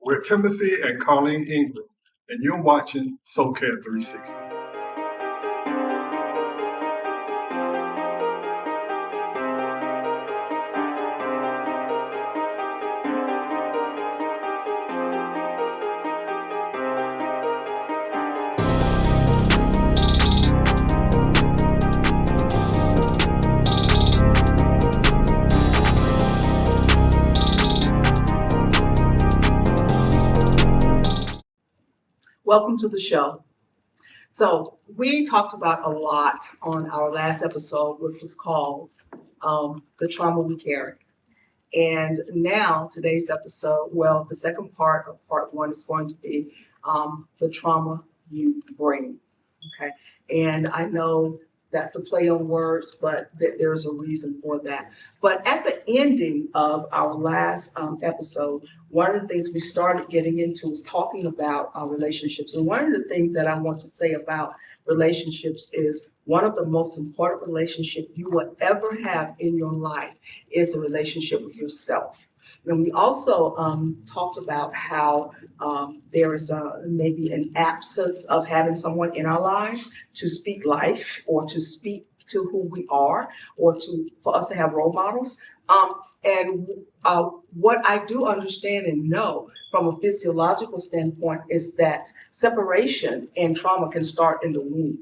We're Timothy and Colleen Ingram, and you're watching Soul Care 360. Welcome to the show. So we talked about a lot on our last episode, which was called The Trauma We Carry. And now today's episode, well, the second part of part one is going to be the trauma you bring. Okay. And I know that's a play on words, but there's a reason for that. But at the ending of our last episode, one of the things we started getting into was talking about relationships. And one of the things that I want to say about relationships is one of the most important relationships you will ever have in your life is a relationship with yourself. And we also talked about how there is maybe an absence of having someone in our lives to speak life or to speak to who we are or for us to have role models. And what I do understand and know from a physiological standpoint is that separation and trauma can start in the womb.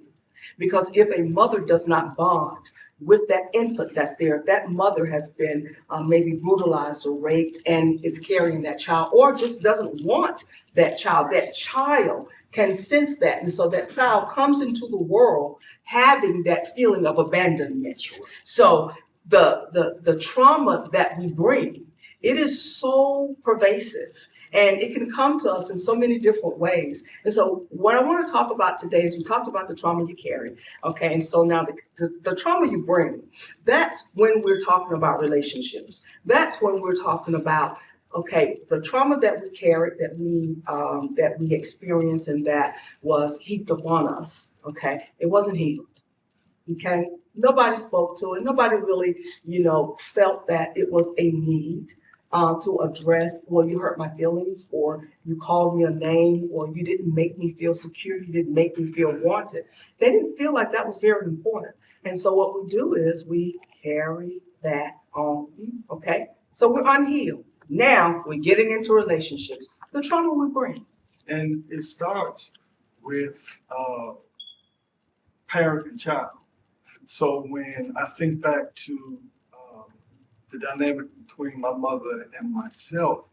Because if a mother does not bond with that infant that's there, if that mother has been maybe brutalized or raped and is carrying that child or just doesn't want that child can sense that. And so that child comes into the world having that feeling of abandonment. Sure. So the trauma that we bring, it is so pervasive. And it can come to us in so many different ways. And so what I want to talk about today is we talked about the trauma you carry. Okay, and so now the trauma you bring, that's when we're talking about relationships. That's when we're talking about, okay, the trauma that we carried, that we experienced and that was heaped upon us, okay? It wasn't healed, okay? Nobody spoke to it. Nobody really, felt that it was a need. To address, well, you hurt my feelings, or you called me a name, or you didn't make me feel secure, you didn't make me feel wanted. They didn't feel like that was very important. And so what we do is we carry that on, okay? So we're unhealed. Now we're getting into relationships, the trauma we bring. And it starts with parent and child. So when I think back to the dynamic between my mother and myself,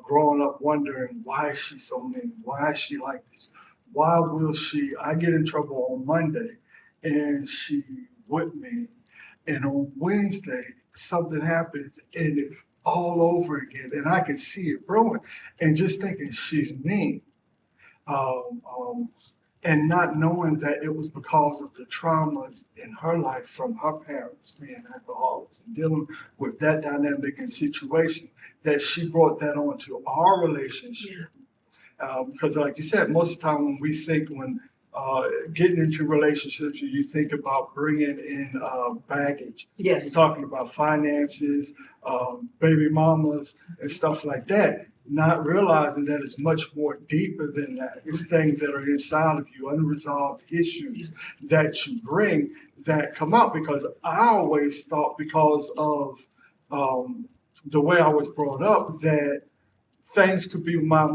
growing up wondering, why is she so mean? Why is she like this? Why will I get in trouble on Monday and she with me, and on Wednesday something happens and it's all over again, and I can see it brewing, and just thinking she's mean. And not knowing that it was because of the traumas in her life from her parents being alcoholics and dealing with that dynamic and situation, that she brought that onto our relationship. Because like you said, most of the time when getting into relationships, you think about bringing in baggage. Yes. You're talking about finances, baby mamas, and stuff like that. Not realizing that it's much more deeper than that. It's things that are inside of you, unresolved issues that you bring that come out. Because I always thought, because of the way I was brought up, that things could be my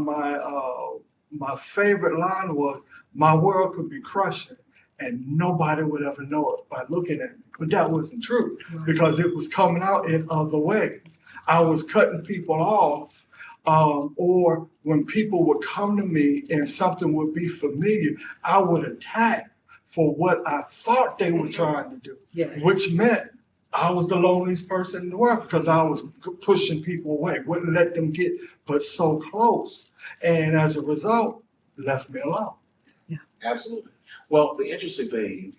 favorite line was, my world could be crushing and nobody would ever know it by looking at me. But that wasn't true, because it was coming out in other ways. I was cutting people off. Or when people would come to me and something would be familiar, I would attack for what I thought they were trying to do, which meant I was the loneliest person in the world, because I was pushing people away, wouldn't let them get but so close. And as a result, left me alone. Yeah, absolutely. Well, the interesting thing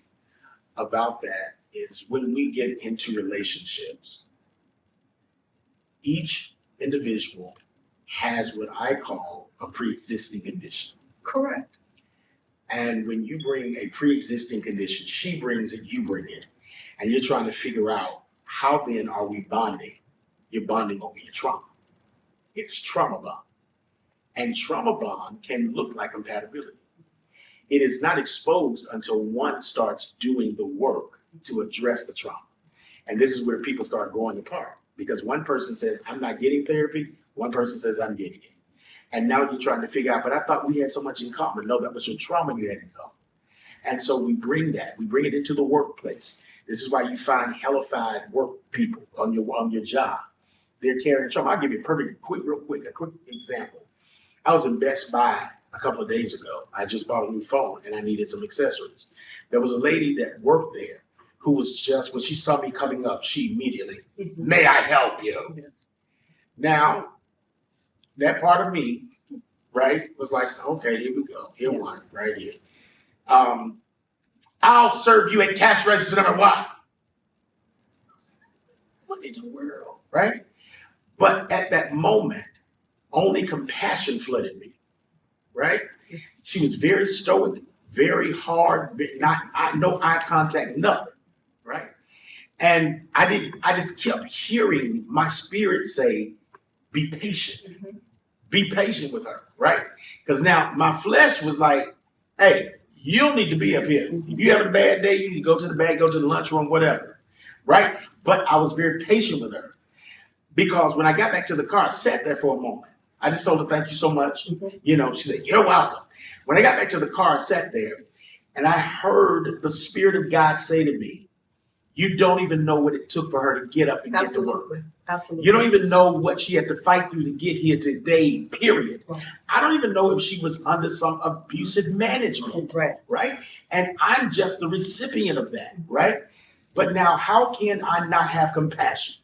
about that is when we get into relationships, each individual has what I call a pre-existing condition. Correct. And when you bring a pre-existing condition, she brings it, you bring it. And you're trying to figure out, how then are we bonding? You're bonding over your trauma. It's trauma bond. And trauma bond can look like compatibility. It is not exposed until one starts doing the work to address the trauma. And this is where people start growing apart, because one person says, I'm not getting therapy. One person says, I'm getting it. And now you're trying to figure out, but I thought we had so much in common. No, that was your trauma you had in common. And so we bring it into the workplace. This is why you find hellified work people on your job. They're carrying trauma. I'll give you a quick example. I was in Best Buy a couple of days ago. I just bought a new phone and I needed some accessories. There was a lady that worked there who was just, when she saw me coming up, she immediately, may I help you? Yes. Now, that part of me, right, was like, okay, here we go. Here one, right here. I'll serve you at cash register number 1. What in the world, right? But at that moment, only compassion flooded me, right? She was very stoic, very hard, no eye contact, nothing, right? And I just kept hearing my spirit say, be patient. Be patient with her, right? Because now my flesh was like, hey, you don't need to be up here. If you're having a bad day, you need to go to the back, go to the lunchroom, whatever, right? But I was very patient with her, because when I got back to the car, I sat there for a moment. I just told her, thank you so much. You know, she said, you're welcome. When I got back to the car, I sat there and I heard the Spirit of God say to me, you don't even know what it took for her to get up and get to work. Absolutely. You don't even know what she had to fight through to get here today, period. Right. I don't even know if she was under some abusive management, right? And I'm just the recipient of that, right? But now how can I not have compassion?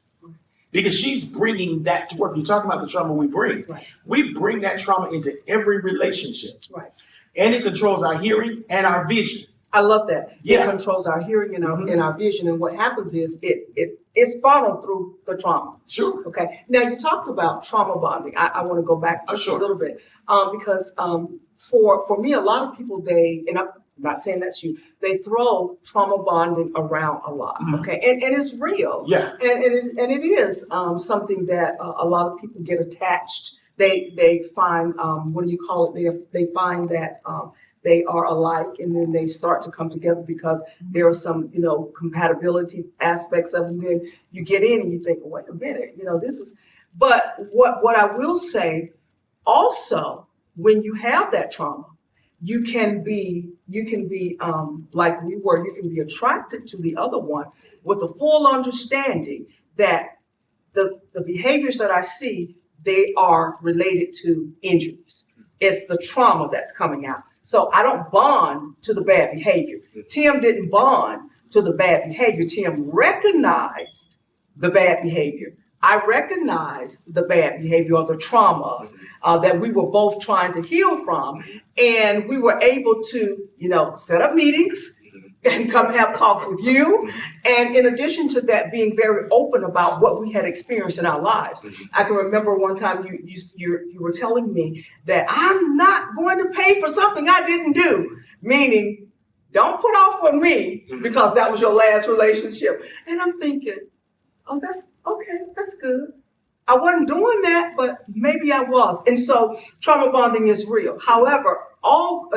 Because she's bringing that to work. You're talking about the trauma we bring. Right. We bring that trauma into every relationship. Right. And it controls our hearing and our vision. I love that. Yeah. It controls our hearing and our vision. And what happens is it's followed through the trauma. Sure. Okay. Now you talked about trauma bonding. I want to go back just a little bit because for me, a lot of people, and I'm not saying that's you, they throw trauma bonding around a lot. Okay. And it's real. Yeah. And it is something that a lot of people get attached. They find, what do you call it? They find that they are alike, and then they start to come together because there are some, compatibility aspects of it. And then you get in and you think, wait a minute, this is, but what I will say also, when you have that trauma, you can be like we were, you can be attracted to the other one with a full understanding that the behaviors that I see, they are related to injuries. It's the trauma that's coming out. So I don't bond to the bad behavior. Tim didn't bond to the bad behavior. Tim recognized the bad behavior. I recognized the bad behavior or the traumas that we were both trying to heal from. And we were able to, set up meetings and come have talks with you. And in addition to that, being very open about what we had experienced in our lives. I can remember one time you were telling me that I'm not going to pay for something I didn't do, meaning don't put off on me because that was your last relationship. And I'm thinking, oh, that's okay, that's good. I wasn't doing that, but maybe I was. And so trauma bonding is real. However, all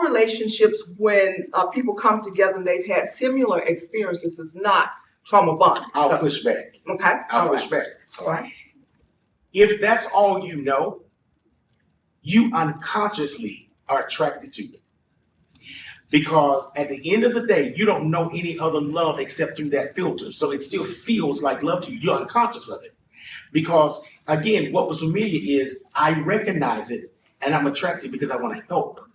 relationships, when people come together and they've had similar experiences, is not trauma bonding. I'll push back. Okay. I'll push back. All right. If that's all you know, you unconsciously are attracted to it. Because at the end of the day, you don't know any other love except through that filter. So it still feels like love to you. You're unconscious of it. Because again, what was familiar is I recognize it and I'm attracted because I want to help.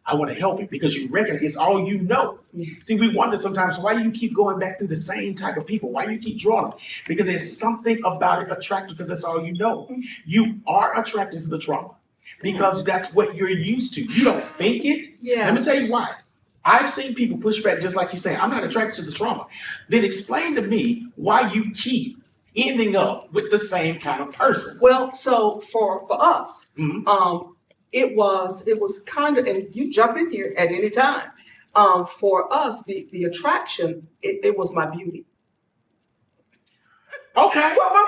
I want to help you because you reckon it's all you know. See, we wonder sometimes, why do you keep going back through the same type of people? Why do you keep drawing them? Because there's something about it attractive because that's all you know. You are attracted to the trauma because that's what you're used to. You don't think it. Yeah. Let me tell you why. I've seen people push back just like you say, I'm not attracted to the trauma. Then explain to me why you keep ending up with the same kind of person. Well, so for us, it was kind of, and you jump in here at any time. For us, the attraction, it was my beauty. Okay. Well,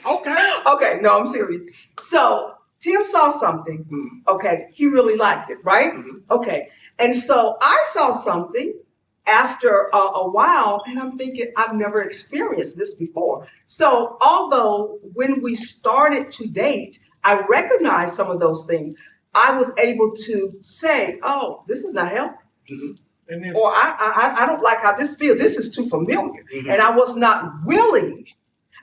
Okay. Okay, no, I'm serious. So Tim saw something. Okay, he really liked it, right? Okay, and so I saw something after a while, and I'm thinking, I've never experienced this before. So although when we started to date, I recognized some of those things, I was able to say, oh, this is not healthy. And if, Or I don't like how this feels. This is too familiar. And I was not willing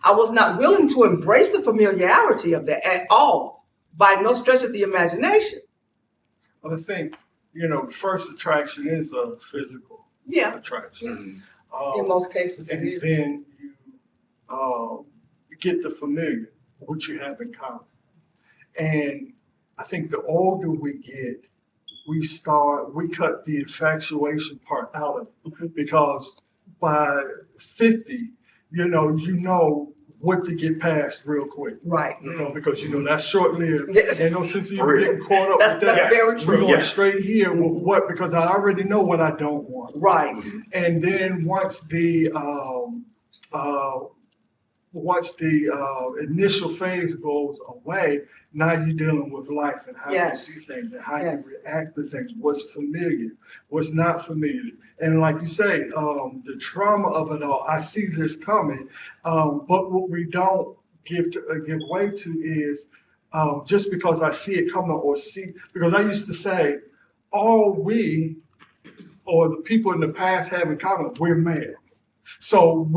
to embrace the familiarity of that at all, by no stretch of the imagination. I think, first attraction is a physical attraction. Yes. In most cases, it And is. then you get the familiar, what you have in common. And I think the older we get, we cut the infatuation part out of it, because by 50, you know what to get past real quick. Right. Because that's short lived. Ain't no sense even getting caught up That's with that. very We're true. going straight here with what, because I already know what I don't want. Right. And then once the initial phase goes away, now you're dealing with life and how you see things and how you react to things, what's familiar, what's not familiar. And like you say, the trauma of it all, I see this coming, but what we don't give way to is just because I see it coming because I used to say, all we or the people in the past have in common, we're male. So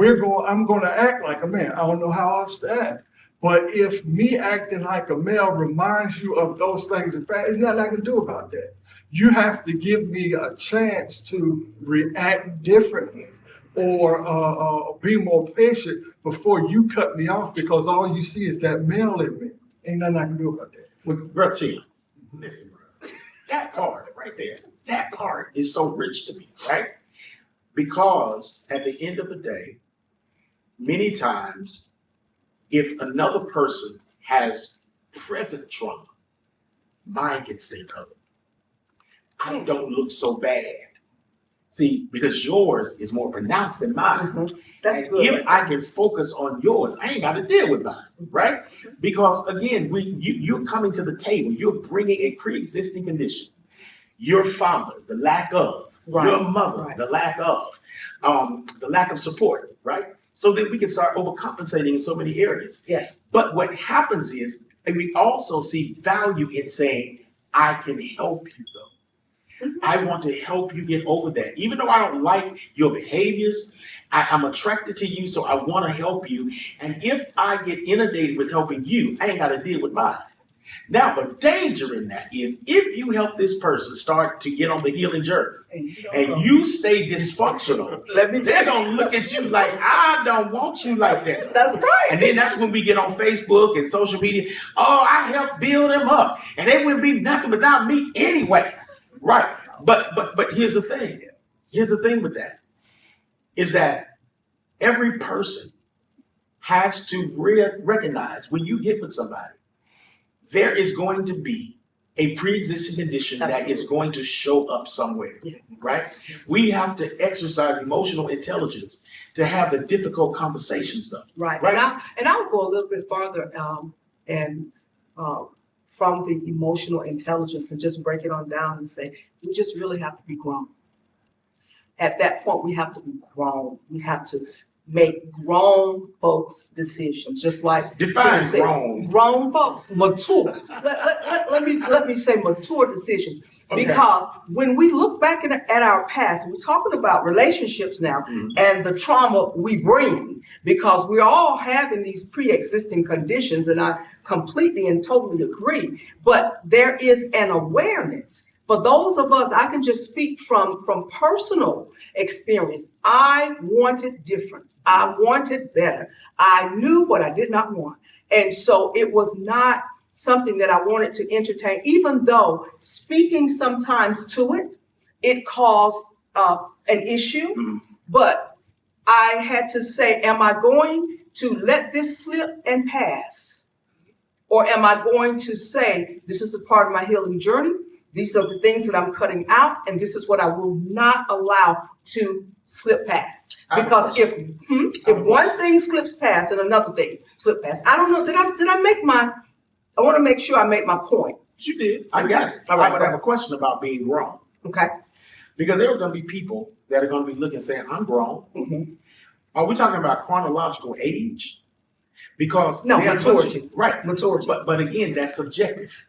I'm going to act like a man. I don't know how else to act. But if me acting like a male reminds you of those things in the past, there's nothing I can do about that. You have to give me a chance to react differently or be more patient before you cut me off, because all you see is that male in me. Ain't nothing I can do about that. With Brother Tim, listen, bro. That part right there, that part is so rich to me, right? Because at the end of the day, many times, if another person has present trauma, mine can stay covered. I don't look so bad. See, because yours is more pronounced than mine. That's and good. if I can focus on yours, I ain't got to deal with mine, right? Because again, you're coming to the table, you're bringing a pre-existing condition. Your father, the lack of, your mother, the lack of support, right? So that we can start overcompensating in so many areas. Yes. But what happens is, and we also see value in saying, I can help you though. I want to help you get over that. Even though I don't like your behaviors, I'm attracted to you, so I want to help you. And if I get inundated with helping you, I ain't got to deal with mine. Now, the danger in that is if you help this person start to get on the healing journey and you stay dysfunctional, they're going to look at you like, I don't want you like that. That's right. And then that's when we get on Facebook and social media. Oh, I helped build them up and they wouldn't be nothing without me anyway. Right. But here's the thing. Here's the thing with that is that every person has to recognize when you get with somebody, there is going to be a pre-existing condition that is going to show up somewhere, right? We have to exercise emotional intelligence to have the difficult conversations though. Right. And I'll go a little bit farther from the emotional intelligence and just break it on down and say, we just really have to be grown. At that point, we have to be grown. We have to make grown folks decisions, just like Define Tim said, grown. Grown folks, mature. Let me say mature decisions. Okay. Because when we look back at our past, we're talking about relationships now and the trauma we bring, because we're all having these pre-existing conditions, and I completely and totally agree. But there is an awareness. For those of us, I can just speak from personal experience. I wanted different. I wanted better. I knew what I did not want. And so it was not something that I wanted to entertain, even though speaking sometimes to it, it caused an issue. But I had to say, am I going to let this slip and pass? Or am I going to say, this is a part of my healing journey? These are the things that I'm cutting out, and this is what I will not allow to slip past. Because if one thing slips past and another thing slips past, I don't know, did I make my, I want to make sure I make my point. You did. I got it. All right, I have a question about being grown. Okay. Because there are going to be people that are going to be looking and saying, I'm grown. Mm-hmm. Are we talking about chronological age? Because No, maturity. Right. Maturity. But again, that's subjective.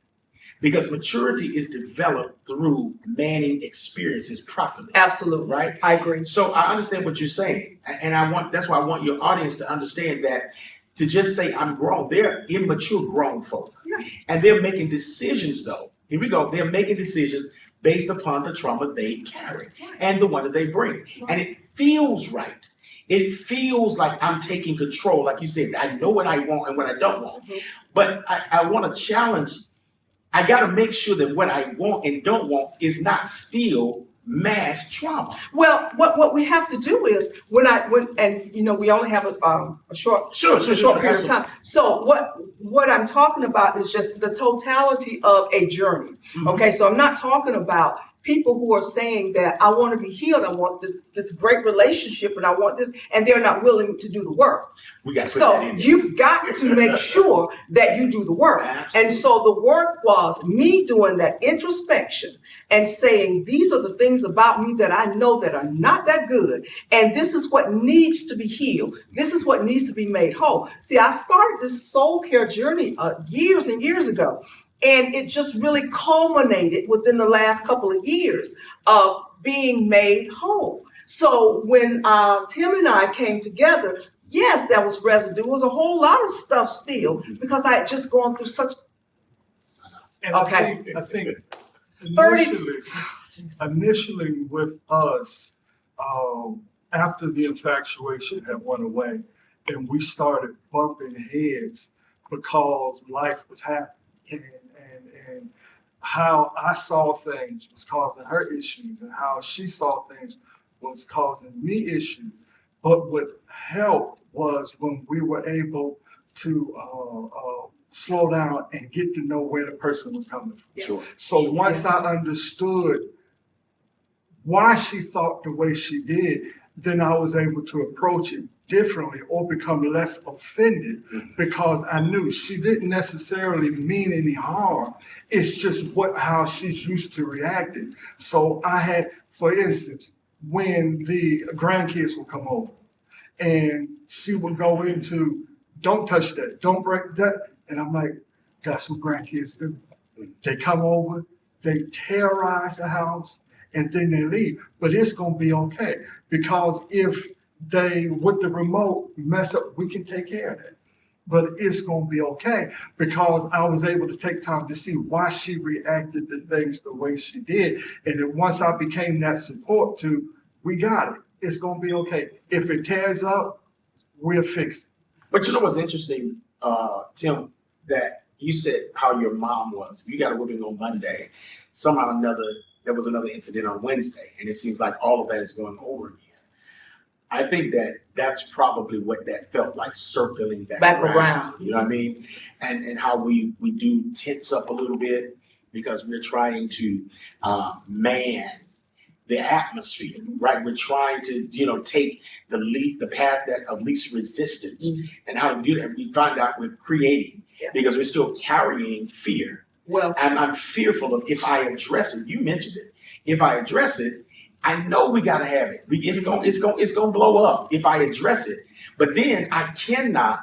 Because maturity is developed through manning experiences properly. Absolutely. Right? I agree. So I understand what you're saying. And that's why I want your audience to understand that to just say I'm grown, they're immature grown folk. Yeah. And they're making decisions though. Here we go. They're making decisions based upon the trauma they carry and the one that they bring. And it feels right. It feels like I'm taking control. Like you said, I know what I want and what I don't want. But I want to challenge. I got to make sure that what I want and don't want is not still mass trauma. Well, what we have to do is we only have a short period of time. So what I'm talking about is just the totality of a journey. Mm-hmm. Okay, so I'm not talking about people who are saying that I want to be healed, I want this great relationship, and I want this, and they're not willing to do the work. We got to put So that in there. you've got to make sure that you do the work. Absolutely. And so the work was me doing that introspection and saying, these are the things about me that I know that are not that good. And this is what needs to be healed. This is what needs to be made whole. See, I started this soul care journey years and years ago. And it just really culminated within the last couple of years of being made whole. So when Tim and I came together, yes, there was residue. There was a whole lot of stuff still because I had just gone through such. And Okay. I think 30. initially with us, after the infatuation had went away, and we started bumping heads because life was happening, and how I saw things was causing her issues, and how she saw things was causing me issues. But what helped was when we were able to slow down and get to know where the person was coming from. Sure. So once I understood why she thought the way she did, then I was able to approach it differently or become less offended because I knew she didn't necessarily mean any harm. It's just how she's used to reacting. So I had, for instance, when the grandkids would come over and she would go into, don't touch that, don't break that. And I'm like, that's what grandkids do. They come over, they terrorize the house, and then they leave. But it's going to be okay because if they, with the remote, mess up, we can take care of that. But it's going to be okay because I was able to take time to see why she reacted to things the way she did. And then once I became that support to, we got it. It's going to be okay. If it tears up, we'll fix it. But you know what's interesting, Tim, that you said how your mom was. You got a whipping on Monday. Somehow or another, there was another incident on Wednesday. And it seems like all of that is going over again. I think that's probably what that felt like, circling back around. You know what I mean? And how we do tense up a little bit because we're trying to man the atmosphere, right? We're trying to, take the path of least resistance and how to do that. We find out we're creating because we're still carrying fear. Well, and I'm fearful of if I address it. You mentioned it. If I address it, I know we gotta have it. It's gonna blow up if I address it. But then I cannot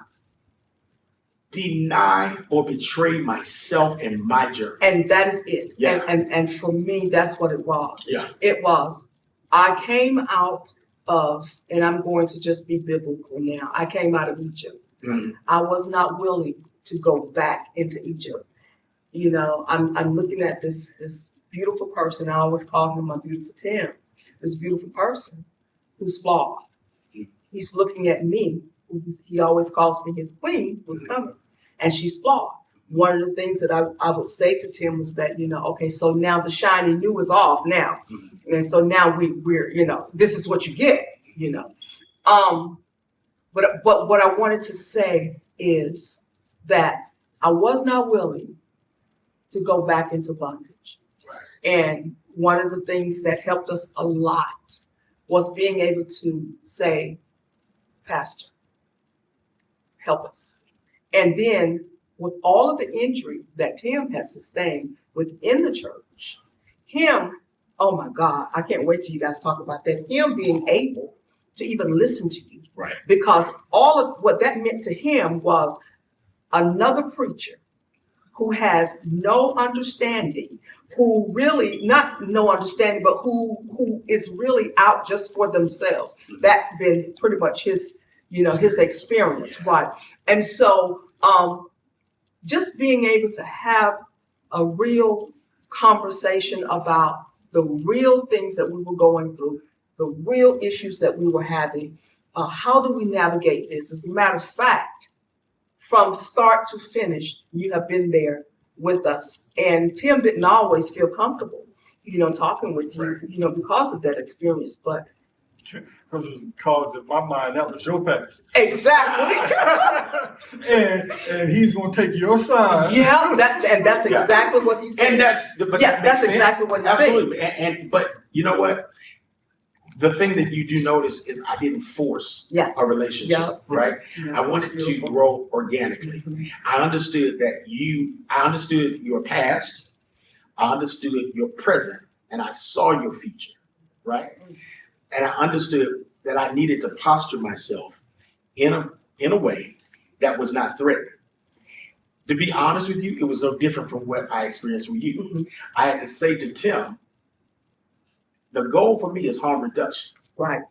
deny or betray myself and my journey. and that is it. Yeah. And for me, that's what it was. Yeah. It was, I came out of, and I'm going to just be biblical now. I came out of Egypt. Mhm. I was not willing to go back into Egypt. I'm looking at this beautiful person. I always call him my beautiful Tim. This beautiful person who's flawed. He's looking at me. He always calls me his queen, who's coming, and she's flawed. One of the things that I would say to Tim was that, okay, so now the shiny new is off now. And so now we're, this is what you get, But what I wanted to say is that I was not willing to go back into bondage. And one of the things that helped us a lot was being able to say, Pastor, help us. And then with all of the injury that Tim has sustained within the church, him, oh my God, I can't wait till you guys talk about that. Him being able to even listen to you. Right. Because all of what that meant to him was another preacher who has no understanding, who really, not no understanding, but who is really out just for themselves. That's been pretty much his, his experience, right? And so just being able to have a real conversation about the real things that we were going through, the real issues that we were having, how do we navigate this? As a matter of fact, from start to finish, you have been there with us. And Tim didn't always feel comfortable, talking with you, because of that experience. But because in my mind, that was your past. exactly. and he's going to take your side. Yeah, that's exactly what he said. And that's exactly what he said. Absolutely. But you know what? The thing that you do notice is I didn't force a relationship, right? Yeah, I wanted to grow organically. Mm-hmm. I understood I understood your past, I understood your present, and I saw your future, right? And I understood that I needed to posture myself in a way that was not threatening. To be honest with you, it was no different from what I experienced with you. Mm-hmm. I had to say to Tim, the goal for me is harm reduction. Right.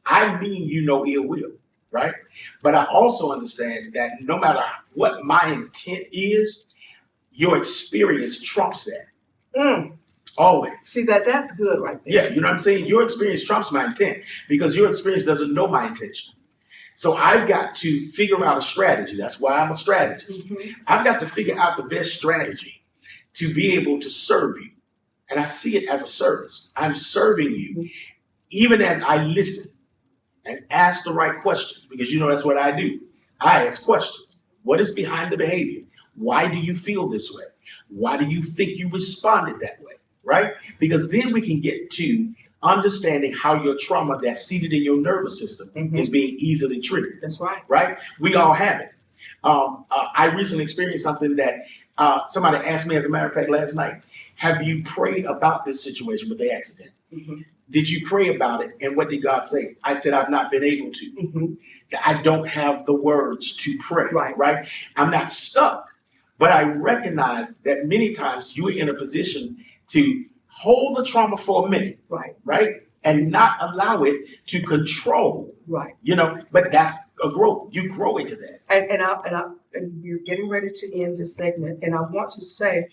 I mean no ill will, right? But I also understand that no matter what my intent is, your experience trumps that. Always. See, that's good right there. Yeah, you know what I'm saying? Your experience trumps my intent because your experience doesn't know my intention. So I've got to figure out a strategy. That's why I'm a strategist. Mm-hmm. I've got to figure out the best strategy to be able to serve you. And I see it as a service. I'm serving you even as I listen and ask the right questions, because that's what I do. I ask questions. What is behind the behavior? Why do you feel this way? Why do you think you responded that way? Right? Because then we can get to understanding how your trauma that's seated in your nervous system is being easily triggered. That's right. Right? We all have it. I recently experienced something that somebody asked me, as a matter of fact, last night. Have you prayed about this situation with the accident? Mm-hmm. Did you pray about it? And what did God say? I said, I've not been able to. Mm-hmm. I don't have the words to pray, right? I'm not stuck, but I recognize that many times you are in a position to hold the trauma for a minute, right? And not allow it to control, but that's a growth. You grow into that. And we're getting ready to end this segment, and I want to say,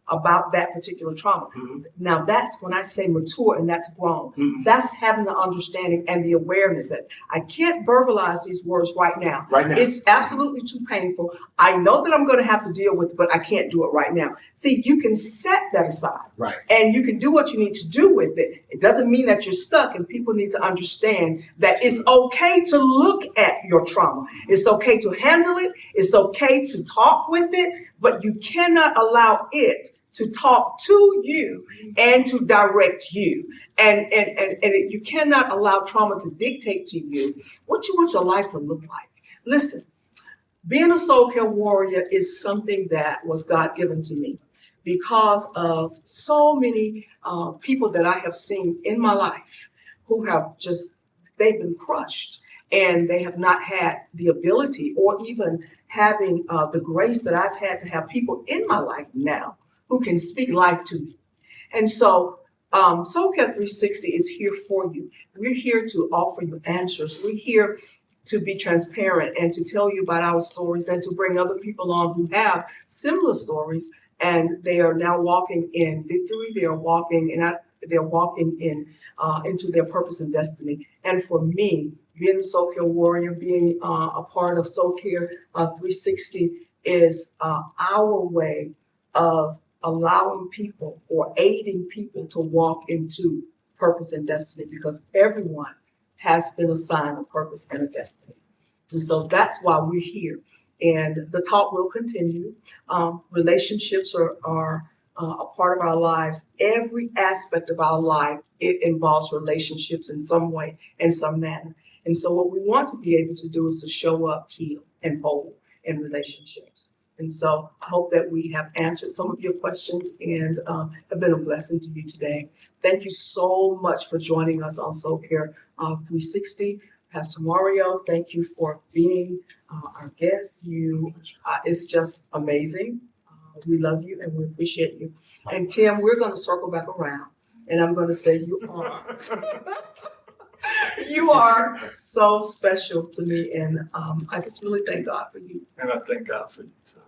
about that particular trauma. Mm-hmm. Now that's when I say mature and that's grown. Mm-hmm. That's having the understanding and the awareness that I can't verbalize these words right now. It's absolutely too painful. I know that I'm going to have to deal with it, but I can't do it right now. See, you can set that aside. Right. And you can do what you need to do with it. It doesn't mean that you're stuck, and people need to understand that it's okay to look at your trauma. It's okay to handle it. It's okay to talk with it, but you cannot allow it to talk to you and to direct you. And you cannot allow trauma to dictate to you what you want your life to look like. Listen, being a soul care warrior is something that was God-given to me because of so many people that I have seen in my life who have they've been crushed, and they have not had the ability or even having the grace that I've had to have people in my life now who can speak life to me. And so Soul Care 360 is here for you. We're here to offer you answers. We're here to be transparent and to tell you about our stories and to bring other people on who have similar stories, and they are now walking in victory. They are walking in into their purpose and destiny. And for me, being the Soul Care warrior, being a part of Soul Care 360 is our way of allowing people or aiding people to walk into purpose and destiny, because everyone has been assigned a purpose and a destiny. And so that's why we're here. And the talk will continue. Relationships are a part of our lives. Every aspect of our life, it involves relationships in some way, in some manner. And so what we want to be able to do is to show up, heal, and whole in relationships. And so I hope that we have answered some of your questions and have been a blessing to you today. Thank you so much for joining us on Soul Care 360. Pastor Mario, thank you for being our guest. It's just amazing. We love you and we appreciate you. And Tim, we're going to circle back around, and I'm going to say you are so special to me, and I just really thank God for you. And I thank God for you too.